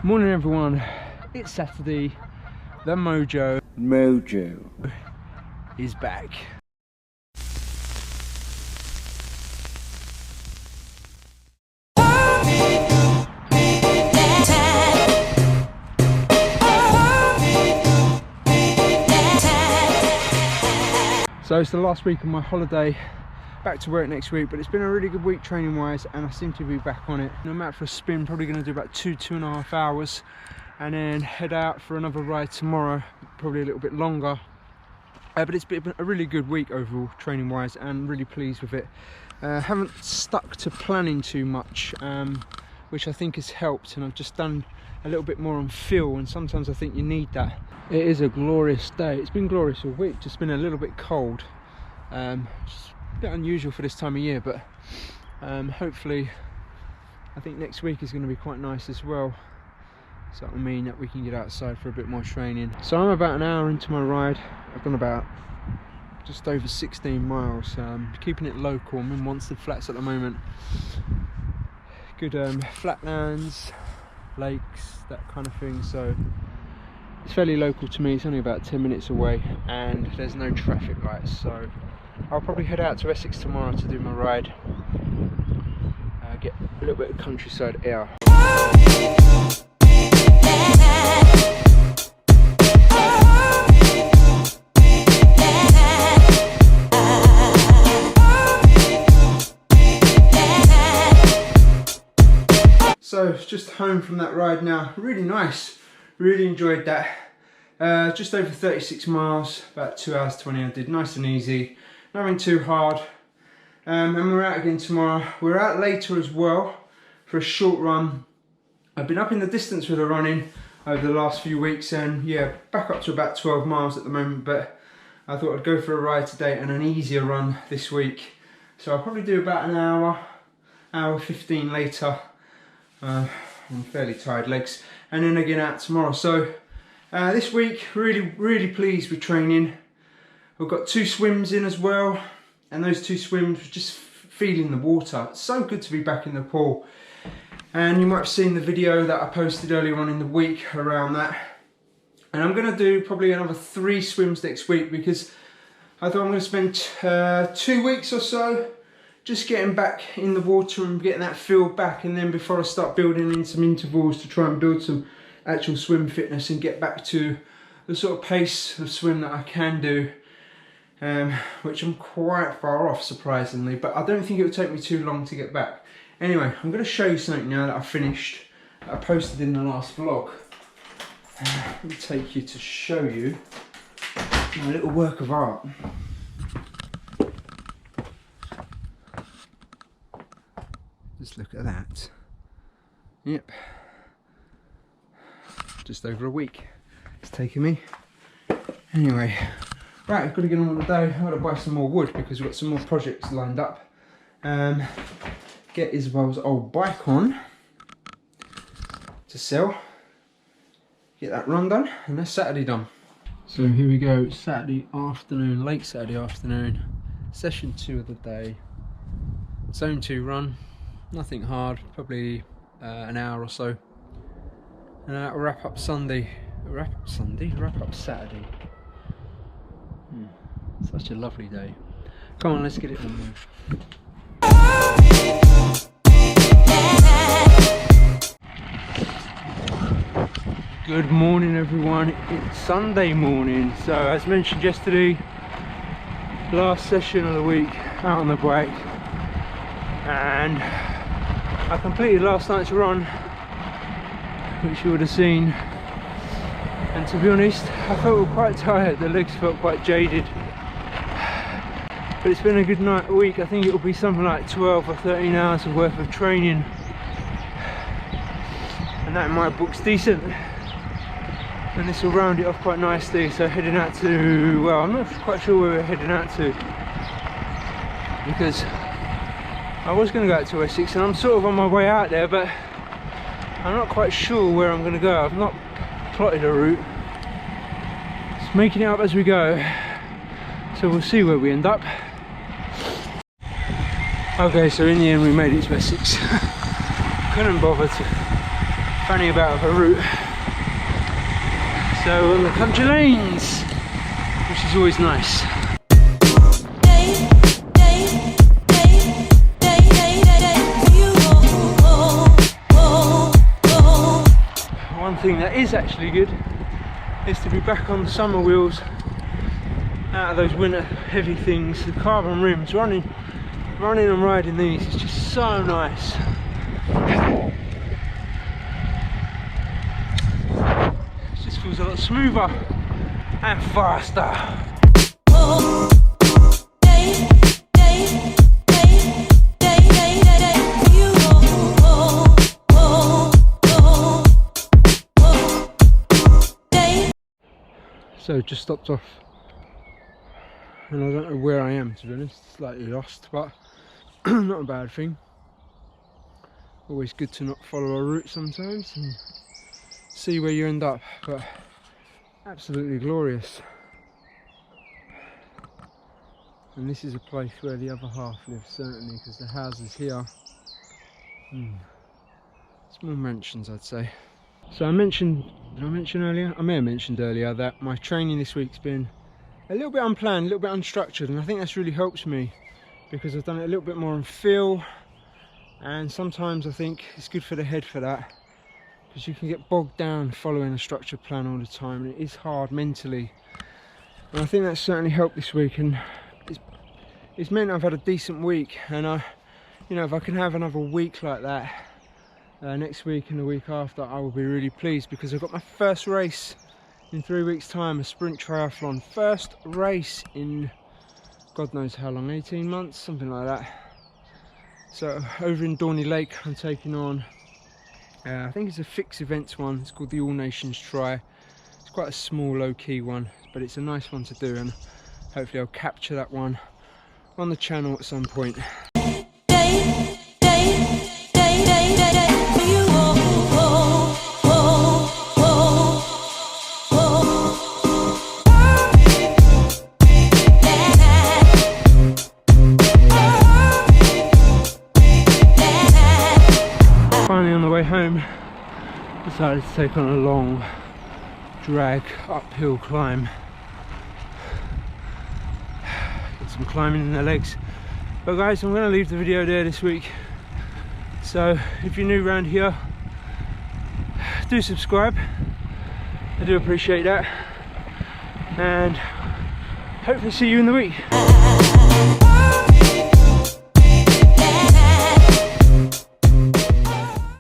Morning everyone, it's Saturday. The Mojo is back. So it's the last week of my holiday, back to work next week, but it's been a really good week training wise and I seem to be back on it. I'm out for a spin, probably going to do about 2.5 hours and then head out for another ride tomorrow, probably a little bit longer. But it's been a really good week overall training wise and really pleased with it. Haven't stuck to planning too much, which I think has helped, and I've just done a little bit more on feel, and sometimes I think you need that. It is a glorious day. It's been glorious all week, just been a little bit cold. Just a bit unusual for this time of year, but hopefully I think next week is going to be quite nice as well, so that'll mean that we can get outside for a bit more training. So I'm about an hour into my ride. I've gone about just over 16 miles, keeping it local. I'm in Wanstead Flats at the moment. Good flatlands, lakes, that kind of thing, so it's fairly local to me. It's only about 10 minutes away and there's no traffic lights, so I'll probably head out to Essex tomorrow to do my ride, get a little bit of countryside air. So just home from that ride now, really nice, really enjoyed that. Just over 36 miles, about 2 hours 20 I did, nice and easy, nothing too hard. And we're out again tomorrow. We're out later as well for a short run. I've been up in the distance with the running over the last few weeks, and yeah, back up to about 12 miles at the moment, but I thought I'd go for a ride today and an easier run this week. So I'll probably do about an hour 15 later. I'm fairly tired legs, and then again out tomorrow. So this week really pleased with training. We've got 2 swims in as well, and those 2 swims were just feeling the water. It's so good to be back in the pool, and you might have seen the video that I posted earlier on in the week around that. And I'm going to do probably another 3 swims next week, because I thought I'm going to spend 2 weeks or so just getting back in the water and getting that feel back, and then before I start building in some intervals to try and build some actual swim fitness and get back to the sort of pace of swim that I can do, which I'm quite far off surprisingly, but I don't think it will take me too long to get back. Anyway, I'm going to show you something now that I finished, that I posted in the last vlog. Let me take you to show you my little work of art. Just look at that. Yep. Just over a week it's taken me. Anyway, right, I've got to get on with the day. I've got to buy some more wood because we've got some more projects lined up. Get Isabel's old bike on to sell. Get that run done, and that's Saturday done. So here we go, Saturday afternoon, late Saturday afternoon. Session 2 of the day. Zone 2 run. Nothing hard, probably an hour or so, and that'll wrap up Sunday. Wrap up Saturday. Such a lovely day. Come on, let's get it on there. Good morning everyone, it's Sunday morning. So as mentioned yesterday, last session of the week out on the bike, and I completed last night's run, which you would have seen, and to be honest I felt quite tired, the legs felt quite jaded, but it's been a good week. I think it will be something like 12 or 13 hours of worth of training, and that in my book's decent, and this will round it off quite nicely. So heading out to, well, I'm not quite sure where we're heading out to, because I was going to go out to Essex and I'm sort of on my way out there, but I'm not quite sure where I'm going to go. I've not plotted a route. Just making it up as we go. So we'll see where we end up. Okay, so in the end we made it to Essex. Couldn't bother to funny about a route. So on the country lanes, which is always nice. One thing that is actually good is to be back on the summer wheels, out of those winter heavy things. The carbon rims, running and riding these is just so nice. It just feels a lot smoother and faster. So just stopped off, and I don't know where I am, to be honest, slightly lost, but not a bad thing. Always good to not follow a route sometimes and see where you end up, but absolutely glorious. And this is a place where the other half lives, certainly, because the houses here, small mansions, I'd say. So I mentioned, did I mention earlier? I may have mentioned earlier that my training this week's been a little bit unplanned, a little bit unstructured, and I think that's really helped me because I've done it a little bit more on feel, and sometimes I think it's good for the head for that, because you can get bogged down following a structured plan all the time, and it is hard mentally. And I think that's certainly helped this week, and it's meant I've had a decent week, and you know, if I can have another week like that next week and the week after, I will be really pleased, because I've got my first race in 3 weeks time, a sprint triathlon. First race in God knows how long, 18 months, something like that. So over in Dorney Lake I'm taking on, I think it's a fixed events one, it's called the All Nations Tri. It's quite a small low-key one, but it's a nice one to do, and hopefully I'll capture that one on the channel at some point. Finally on the way home, decided to take on a long drag uphill climb. Got some climbing in the legs. But guys, I'm going to leave the video there this week. So if you're new around here, do subscribe. I do appreciate that. And hopefully see you in the week.